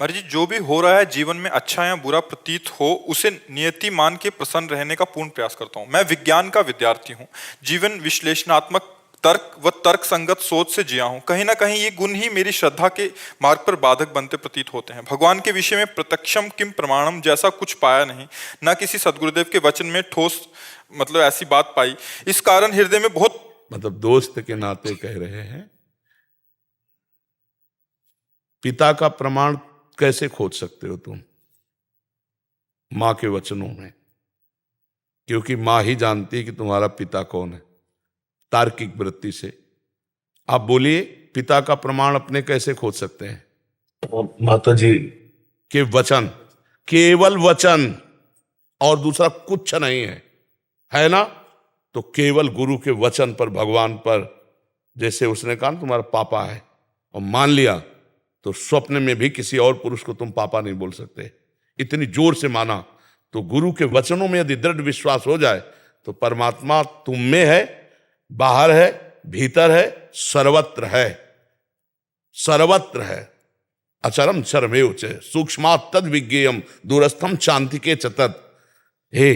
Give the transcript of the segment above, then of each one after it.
जी, जो भी हो रहा है जीवन में अच्छा या बुरा प्रतीत हो उसे नियति मान के प्रसन्न रहने का पूर्ण प्रयास करता हूँ। मैं विज्ञान का विद्यार्थी हूँ। जीवन विश्लेषणात्मक तर्क व तर्क संगत सोच से जिया हूँ। कहीं ना कहीं ये गुण ही मेरी श्रद्धा के मार्ग पर बाधक बनते प्रतीत होते हैं। भगवान के विषय में प्रत्यक्षम किम प्रमाणम जैसा कुछ पाया नहीं, ना किसी सदगुरुदेव के वचन में ठोस ऐसी बात पाई। इस कारण हृदय में बहुत दोस्त के नाते कह रहे हैं, पिता का प्रमाण कैसे खोज सकते हो तुम मां के वचनों में? क्योंकि मां ही जानती है कि तुम्हारा पिता कौन है, तार्किक वृत्ति से। आप बोलिए, पिता का प्रमाण अपने कैसे खोज सकते हैं? माता जी के वचन, केवल वचन, और दूसरा कुछ नहीं है ना? तो केवल गुरु के वचन पर, भगवान पर, जैसे उसने कहा तुम्हारा पापा है और मान लिया, तो स्वप्न में भी किसी और पुरुष को तुम पापा नहीं बोल सकते। इतनी जोर से माना। तो गुरु के वचनों में यदि दृढ़ विश्वास हो जाए तो परमात्मा तुम में है, बाहर है, भीतर है, सर्वत्र है। सर्वत्र है। अचरम चरमेव च सूक्ष्मात् तद विज्ञेयम दूरस्थम चांतिके च तत्। हे,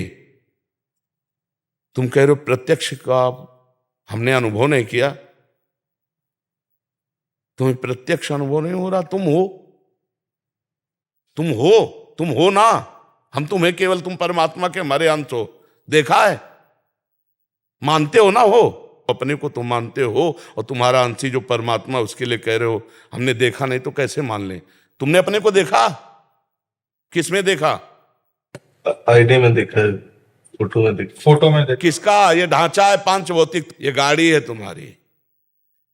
तुम कह रहे हो प्रत्यक्ष का हमने अनुभव नहीं किया। तुम्हें प्रत्यक्ष अनुभव नहीं हो रहा, तुम हो, तुम हो ना। हम तुम्हें केवल, तुम परमात्मा के हमारे अंश हो। देखा है, मानते हो ना? हो अपने को तुम मानते हो, और तुम्हारा अंशी जो परमात्मा, उसके लिए कह रहे हो हमने देखा नहीं, तो कैसे मान ले? तुमने अपने को देखा? किसमें देखा? आईडी में देखा है, फोटो में देखा। किसका ये ढांचा है पांच भौतिक? ये गाड़ी है तुम्हारी,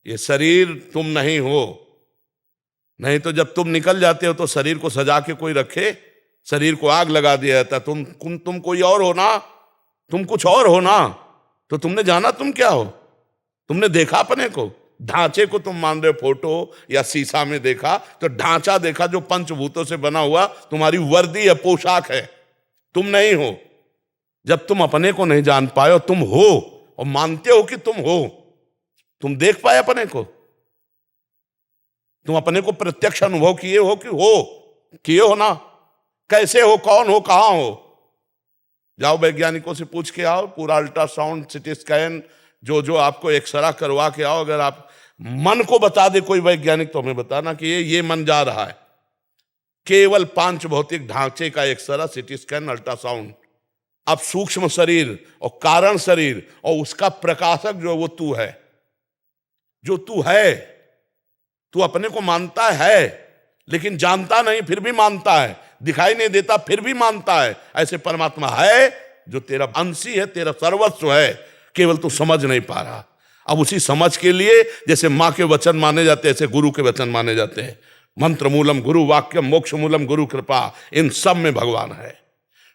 ये शरीर तुम नहीं हो। नहीं तो जब तुम निकल जाते हो तो शरीर को सजा के कोई रखे? शरीर को आग लगा दिया जाता। तुम कोई और हो ना, तुम कुछ और हो ना। तो तुमने जाना तुम क्या हो? तुमने देखा अपने को? ढांचे को तुम मान रहे हो, फोटो या शीशा में देखा, तो ढांचा देखा जो पंचभूतों से बना हुआ तुम्हारी वर्दी है, पोशाक है। तुम नहीं हो। जब तुम अपने को नहीं जान पाए और तुम हो और मानते हो कि तुम हो, तुम देख पाए अपने को? तुम अपने को प्रत्यक्ष अनुभव किए हो कि हो? किए हो ना? कैसे हो, कौन हो, कहां हो? जाओ वैज्ञानिकों से पूछ के आओ, पूरा अल्ट्रासाउंड, सिटी स्कैन, जो आपको एक्सरा करवा के आओ। अगर आप मन को बता दे कोई वैज्ञानिक, तो हमें बताना कि ये मन जा रहा है। केवल पांच भौतिक ढांचे का एक्सरा, सिटी स्कैन, अल्ट्रासाउंड। अब सूक्ष्म शरीर और कारण शरीर और उसका प्रकाशक जो वो तू है, जो तू है। तू अपने को मानता है लेकिन जानता नहीं, फिर भी मानता है। दिखाई नहीं देता, फिर भी मानता है। ऐसे परमात्मा है जो तेरा अंशी है, तेरा सर्वस्व है, केवल तू समझ नहीं पा रहा। अब उसी समझ के लिए जैसे मां के वचन माने जाते हैं, ऐसे गुरु के वचन माने जाते हैं। मंत्र मूलम गुरु वाक्यम, मोक्ष मूलम गुरु कृपा। इन सब में भगवान है।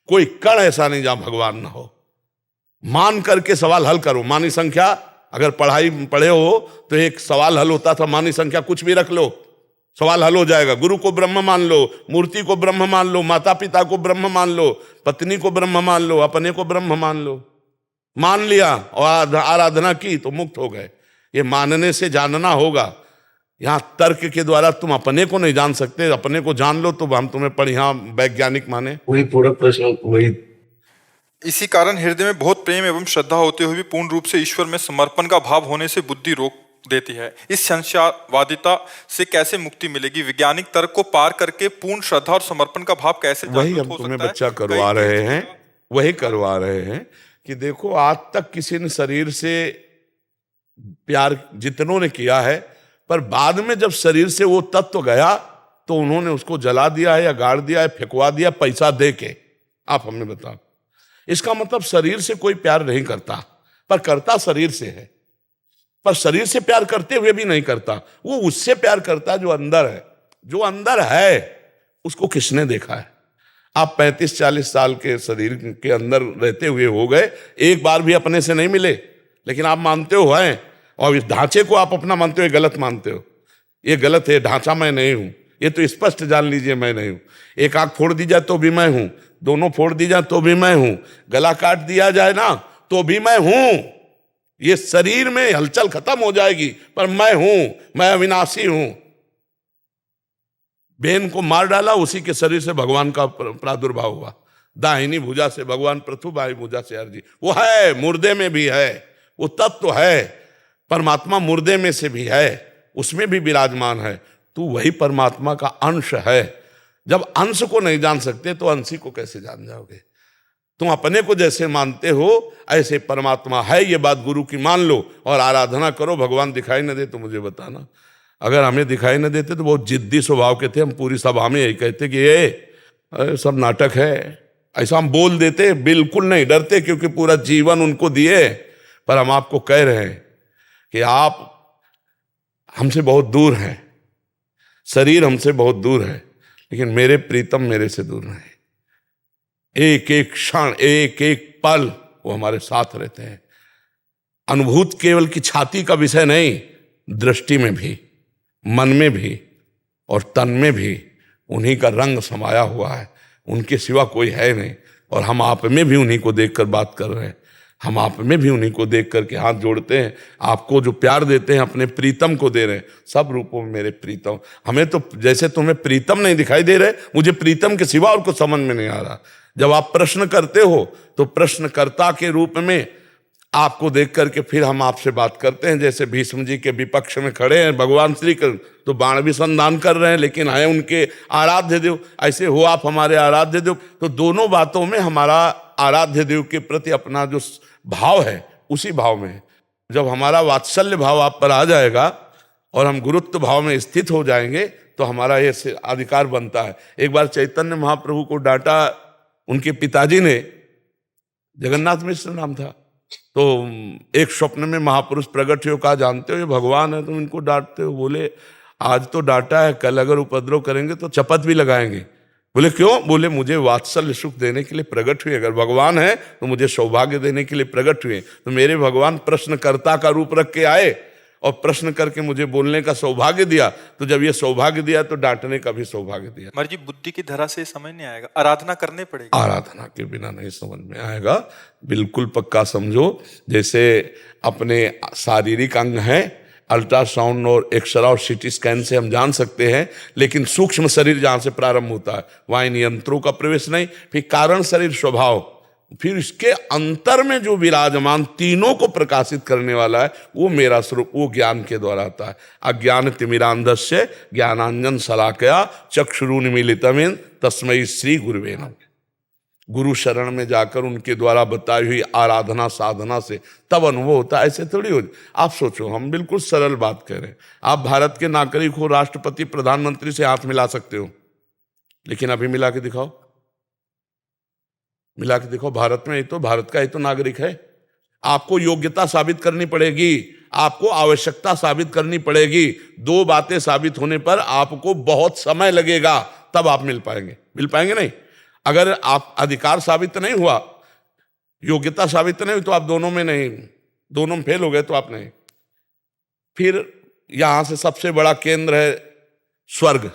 कोई कण ऐसा नहीं जहां भगवान ना हो। मान करके सवाल हल करो। मानी संख्या, अगर पढ़े हो तो एक सवाल हल होता था, मानी संख्या कुछ भी रख लो, सवाल हल हो जाएगा। गुरु को ब्रह्म मान लो, मूर्ति को ब्रह्म मान लो, माता पिता को ब्रह्म मान लो, पत्नी को ब्रह्म मान लो, अपने को ब्रह्म मान लो। मान लिया और आराधना की तो मुक्त हो गए। ये मानने से जानना होगा। यहां तर्क के द्वारा तुम अपने को नहीं जान सकते। अपने को जान लो तो हम तुम्हें बढ़िया वैज्ञानिक माने। वही पूरा प्रश्न वही। इसी कारण हृदय में बहुत प्रेम एवं श्रद्धा होते हुए भी पूर्ण रूप से ईश्वर में समर्पण का भाव होने से बुद्धि रोक देती है। इस संशयवादिता से कैसे मुक्ति मिलेगी? वैज्ञानिक तर्क को पार करके पूर्ण श्रद्धा और समर्पण का भाव कैसे वही हम तुम्हें बच्चा करवा रहे हैं, वही करवा रहे हैं कि देखो, आज तक किसी ने शरीर से प्यार जितनों ने किया है, पर बाद में जब शरीर से वो तत्व गया तो उन्होंने उसको जला दिया है या गाड़ दिया है, फेंकवा दिया पैसा दे के। आप हमें बताओ, इसका मतलब शरीर से कोई प्यार नहीं करता, पर करता शरीर से है। पर शरीर से प्यार करते हुए भी नहीं करता, वो उससे प्यार करता जो अंदर है। जो अंदर है उसको किसने देखा है? आप 35-40 साल के शरीर के अंदर रहते हुए हो गए, एक बार भी अपने से नहीं मिले, लेकिन आप मानते हो हैं। और इस ढांचे को आप अपना मानते हो, ये गलत मानते हो। ये गलत है, ढांचा मैं नहीं हूं। ये तो स्पष्ट जान लीजिए, मैं नहीं हूं। एक आंख फोड़ दी जाए तो भी मैं हूं, दोनों फोड़ दी जाए तो भी मैं हूं, गला काट दिया जाए ना तो भी मैं हूं। ये शरीर में हलचल खत्म हो जाएगी, पर मैं हूं, मैं अविनाशी हूं। बेन को मार डाला, उसी के शरीर से भगवान का प्रादुर्भाव हुआ। दाहिनी भुजा से भगवान पृथु, बाई भुजा से अर्जी। वो है, मुर्दे में भी है, वो तत्व है। परमात्मा मुर्दे में से भी है, उसमें भी विराजमान है। तू वही परमात्मा का अंश है। जब अंश को नहीं जान सकते तो अंशी को कैसे जान जाओगे? तुम अपने को जैसे मानते हो ऐसे परमात्मा है, ये बात गुरु की मान लो और आराधना करो। भगवान दिखाई न दे तो मुझे बताना। अगर हमें दिखाई न देते तो बहुत जिद्दी स्वभाव के थे, हम पूरी सभा में यही कहते कि ये सब नाटक है, ऐसा हम बोल देते। बिल्कुल नहीं डरते, क्योंकि पूरा जीवन उनको दिए। पर हम आपको कह रहे हैं कि आप हमसे बहुत दूर हैं, शरीर हमसे बहुत दूर है, लेकिन मेरे प्रीतम मेरे से दूर नहीं। एक एक क्षण, एक एक पल वो हमारे साथ रहते हैं। अनुभूत केवल की छाती का विषय नहीं, दृष्टि में भी, मन में भी और तन में भी उन्हीं का रंग समाया हुआ है। उनके सिवा कोई है नहीं। और हम आप में भी उन्हीं को देखकर बात कर रहे हैं। हम आप में भी उन्हीं को देख करके हाथ जोड़ते हैं। आपको जो प्यार देते हैं अपने प्रीतम को दे रहे हैं। सब रूपों में मेरे प्रीतम। हमें तो जैसे तुम्हें प्रीतम नहीं दिखाई दे रहे, मुझे प्रीतम के सिवा और कुछ समझ में नहीं आ रहा। जब आप प्रश्न करते हो तो प्रश्नकर्ता के रूप में आपको देख करके फिर हम आपसे बात करते हैं। जैसे भीष्म जी के विपक्ष में खड़े हैं भगवान श्री कृष्ण, तो बाण भी संधान कर रहे हैं, लेकिन है उनके आराध्य देव। ऐसे हो आप हमारे आराध्य देव। तो दोनों बातों में हमारा आराध्य देव के प्रति अपना जो भाव है उसी भाव में है। जब हमारा वात्सल्य भाव आप पर आ जाएगा और हम गुरुत्व भाव में स्थित हो जाएंगे तो हमारा ये अधिकार बनता है। एक बार चैतन्य महाप्रभु को डांटा उनके पिताजी ने, जगन्नाथ मिश्र नाम था। तो एक स्वप्न में महापुरुष प्रकट हुए, कहा जानते हो ये भगवान है, तुम इनको डांटते हो? बोले आज तो डांटा है, कल अगर उपद्रव करेंगे तो चपत भी लगाएंगे। बोले क्यों? बोले मुझे वात्सल्य सुख देने के लिए प्रकट हुए। अगर भगवान है तो मुझे सौभाग्य देने के लिए प्रकट हुए। तो मेरे भगवान प्रश्नकर्ता का रूप रख के आए और प्रश्न करके मुझे बोलने का सौभाग्य दिया। तो जब ये सौभाग्य दिया तो डांटने का भी सौभाग्य दिया। मर्जी बुद्धि की धरा से समझ नहीं आएगा, आराधना करनी पड़ेगी। आराधना के बिना नहीं समझ में आएगा। बिल्कुल पक्का समझो। जैसे अपने शारीरिक अंग हैं, अल्ट्रासाउंड और एक्सरे और सीटी स्कैन से हम जान सकते हैं, लेकिन सूक्ष्म शरीर जहां से प्रारंभ होता है वहां इन यंत्रों का प्रवेश नहीं। फिर कारण शरीर स्वभाव, फिर इसके अंतर में जो विराजमान तीनों को प्रकाशित करने वाला है वो मेरा स्वरूप, वो ज्ञान के द्वारा आता है। अज्ञान तिमिरांधस्य ज्ञानांजन शलाकया चक्षुरुन्मीलितं येन तस्मै श्री गुरुवे नमः। गुरु शरण में जाकर उनके द्वारा बताई हुई आराधना साधना से तब अनुभव होता है। ऐसे थोड़ी हो। आप सोचो, हम बिल्कुल सरल बात कह रहे हैं। आप भारत के नागरिक हो, राष्ट्रपति प्रधानमंत्री से हाथ मिला सकते हो, लेकिन अभी मिला के दिखाओ, मिला के देखो। भारत में ही तो, भारत का ही तो नागरिक है। आपको योग्यता साबित करनी पड़ेगी, आपको आवश्यकता साबित करनी पड़ेगी। दो बातें साबित होने पर आपको बहुत समय लगेगा, तब आप मिल पाएंगे। मिल पाएंगे नहीं। अगर आप अधिकार साबित नहीं हुआ, योग्यता साबित नहीं हुई, तो आप दोनों में नहीं, दोनों में फेल हो गए तो आप नहीं। फिर यहां से सबसे बड़ा केंद्र है स्वर्ग,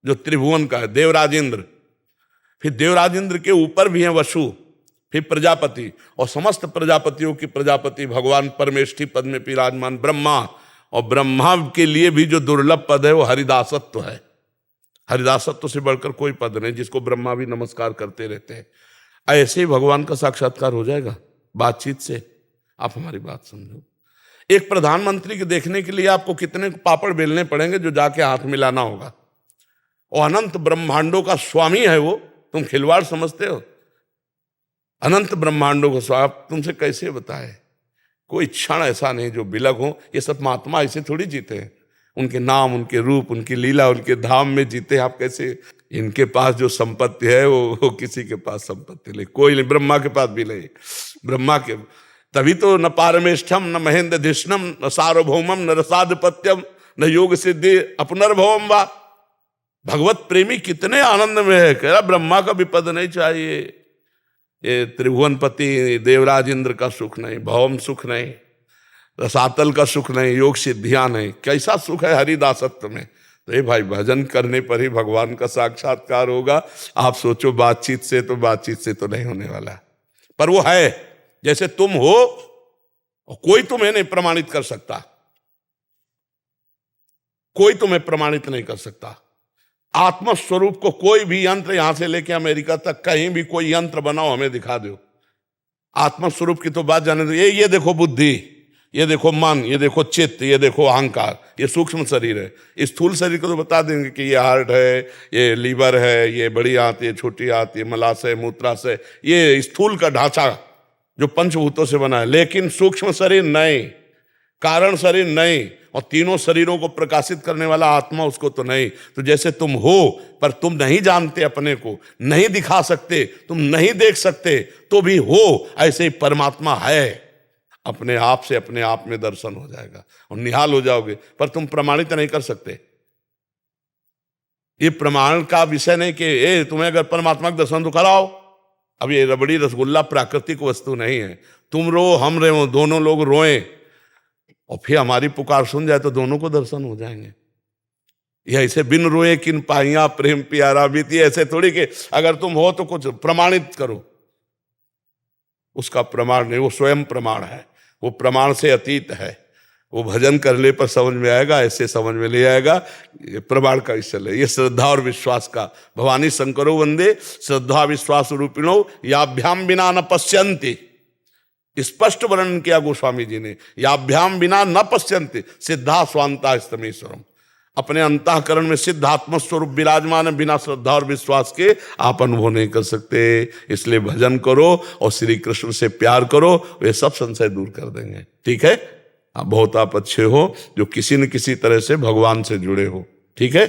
जो त्रिभुवन का है, देवराजेंद्र। फिर देवराजेंद्र के ऊपर भी हैं वसु, फिर प्रजापति, और समस्त प्रजापतियों की प्रजापति भगवान परमेष्ठी पद में विराजमान ब्रह्मा। और ब्रह्मा के लिए भी जो दुर्लभ पद है वो हरिदासत्व है। हरिदासत्व से बढ़कर कोई पद नहीं, जिसको ब्रह्मा भी नमस्कार करते रहते हैं। ऐसे ही भगवान का साक्षात्कार हो जाएगा बातचीत से। आप हमारी बात समझो। एक प्रधानमंत्री के देखने के लिए आपको कितने पापड़ बेलने पड़ेंगे जो जाके हाथ मिलाना होगा। और अनंत ब्रह्मांडों का स्वामी है वो, तुम खिलवाड़ समझते हो? अनंत ब्रह्मांडों को स्वामी तुमसे कैसे बताए? कोई क्षण ऐसा नहीं जो बिलग हो। ये सब महात्मा ऐसे थोड़ी जीते हैं। उनके नाम, उनके रूप, उनकी लीला, उनके धाम में जीते हैं। आप कैसे? इनके पास जो संपत्ति है वो किसी के पास संपत्ति नहीं, कोई नहीं। ब्रह्मा के पास भी नहीं। ब्रह्मा के तभी तो न पारमेष्ठम न महेंद्र धिष्णम न सार्वभौमम न रसाधिपत्यम न योग सिद्धि अपनर्भवम वा। भगवत प्रेमी कितने आनंद में है। कह रहा ब्रह्मा का भी पद नहीं चाहिए, ये त्रिभुवनपति देवराज इंद्र का सुख नहीं, भौम सुख नहीं, रसातल का सुख नहीं, योग सिद्धियां नहीं। कैसा सुख है हरिदासत्व में। तो ये भाई भजन करने पर ही भगवान का साक्षात्कार होगा। आप सोचो बातचीत से तो नहीं होने वाला। पर वो है जैसे तुम हो, कोई तुम्हें नहीं प्रमाणित कर सकता, कोई तुम्हें प्रमाणित नहीं कर सकता। आत्मस्वरूप को कोई भी यंत्र यहां से लेके अमेरिका तक कहीं भी कोई यंत्र बनाओ, हमें दिखा दो। आत्मस्वरूप की तो बात जाने दो। ये देखो बुद्धि, ये देखो मन, ये देखो चित्त, ये देखो अहंकार, ये सूक्ष्म शरीर है। इस स्थूल शरीर को तो बता देंगे कि ये हार्ट है, ये लीवर है, ये बड़ी आंत, ये छोटी आंत, ये मलाशय, मूत्राशय, ये स्थूल का ढांचा जो पंचभूतों से बना है। लेकिन सूक्ष्म शरीर नहीं, कारण शरीर नहीं, और तीनों शरीरों को प्रकाशित करने वाला आत्मा उसको तो नहीं। तो जैसे तुम हो पर तुम नहीं जानते, अपने को नहीं दिखा सकते, तुम नहीं देख सकते, तो भी हो, ऐसे ही परमात्मा है। अपने आप से अपने आप में दर्शन हो जाएगा और निहाल हो जाओगे, पर तुम प्रमाणित नहीं कर सकते। ये प्रमाण का विषय नहीं कि तुम्हें अगर परमात्मा का दर्शन तो कराओ। अब ये रबड़ी रसगुल्ला प्राकृतिक वस्तु नहीं है। तुम रो, हम रो, दोनों लोग रोएं और फिर हमारी पुकार सुन जाए तो दोनों को दर्शन हो जाएंगे। ये ऐसे बिन रोए किन पाइया प्रेम प्यारा बीती, ऐसे थोड़ी कि अगर तुम हो तो कुछ प्रमाणित करो। उसका प्रमाण नहीं, वो स्वयं प्रमाण है, वो प्रमाण से अतीत है। वो भजन करने पर समझ में आएगा, ऐसे समझ में ले आएगा। ये प्रमाण का विषय है, ये श्रद्धा और विश्वास का। भवानी शंकरो वंदे श्रद्धा विश्वास रूपिणो याभ्याम बिना न पश्यन्ति। स्पष्ट वर्णन किया गोस्वामी जी ने, याभ्याम बिना न पश्यन्ति सिद्धा स्वांता स्तमेश्वरम। अपने अंतःकरण में सिद्ध आत्मस्वरूप विराजमान है, बिना श्रद्धा और विश्वास के आप अनुभव नहीं कर सकते। इसलिए भजन करो और श्री कृष्ण से प्यार करो, वे सब संशय दूर कर देंगे। ठीक है, बहुत आप अच्छे हो जो किसी न किसी तरह से भगवान से जुड़े हो। ठीक है।